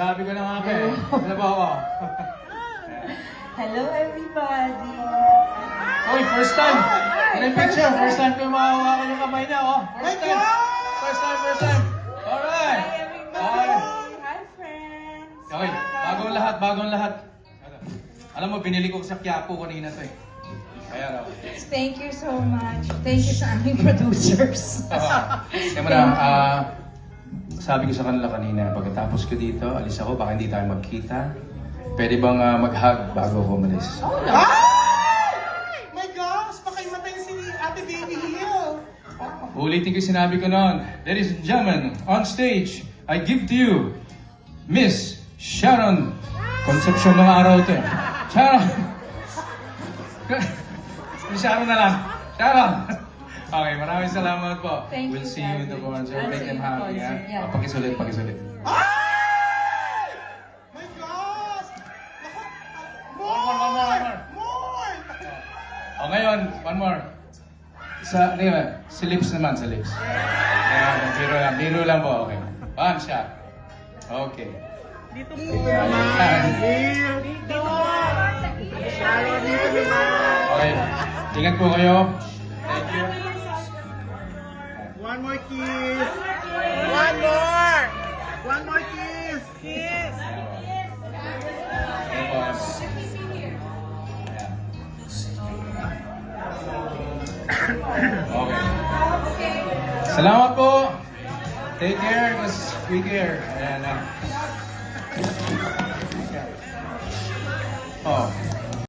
sabi ko na nga pa eh. Ano ba ako? Hello, everybody. Uy, first time! In a picture, first time ko mahawakan yung kamay niya, oh. First time! First time, first time! Alright! Hi, everybody. Hi, friends. Okay, bagong lahat, bagong lahat. Alam mo, binili ko sa Quiapo kanina to eh. Kaya ako. Thank you so much. Thank you sa aming producers. Siyempre, sabi ko sa kanila kanina, pagkatapos ko dito, alis ako, baka hindi tayo magkita. Pwede bang mag-hug bago ako umalis? Oh, no. My gosh! Baka imatay si Ate Baby Hill! Ulitin ko yung sinabi ko noon. Ladies and gentlemen, on stage, I give to you, Miss Sharon. Conception ng araw ito eh. Sharon! Sharon na lang. Sharon! Okay, maraming salamat po. Thank We'll you, see you in the Daddy. concert. I'll Make see them you in the happy, concert, ha? yeah. Pakisulit, pakisulit. Ay! My gosh! Naku! More! More! O ngayon, one more. Sa, ano yun? Si lips naman, sa lips. Ayan, zero lang. Biro lang po, okay. One shot. Okay. Dito po! Ayan. Dito! Sharon, dito naman! Okay. Ingat po kayo. Thank you. One more kiss! One more! One more kiss! Kiss! Tapos, okay. Salamat po. Take care, because we care. Ayan. Oh.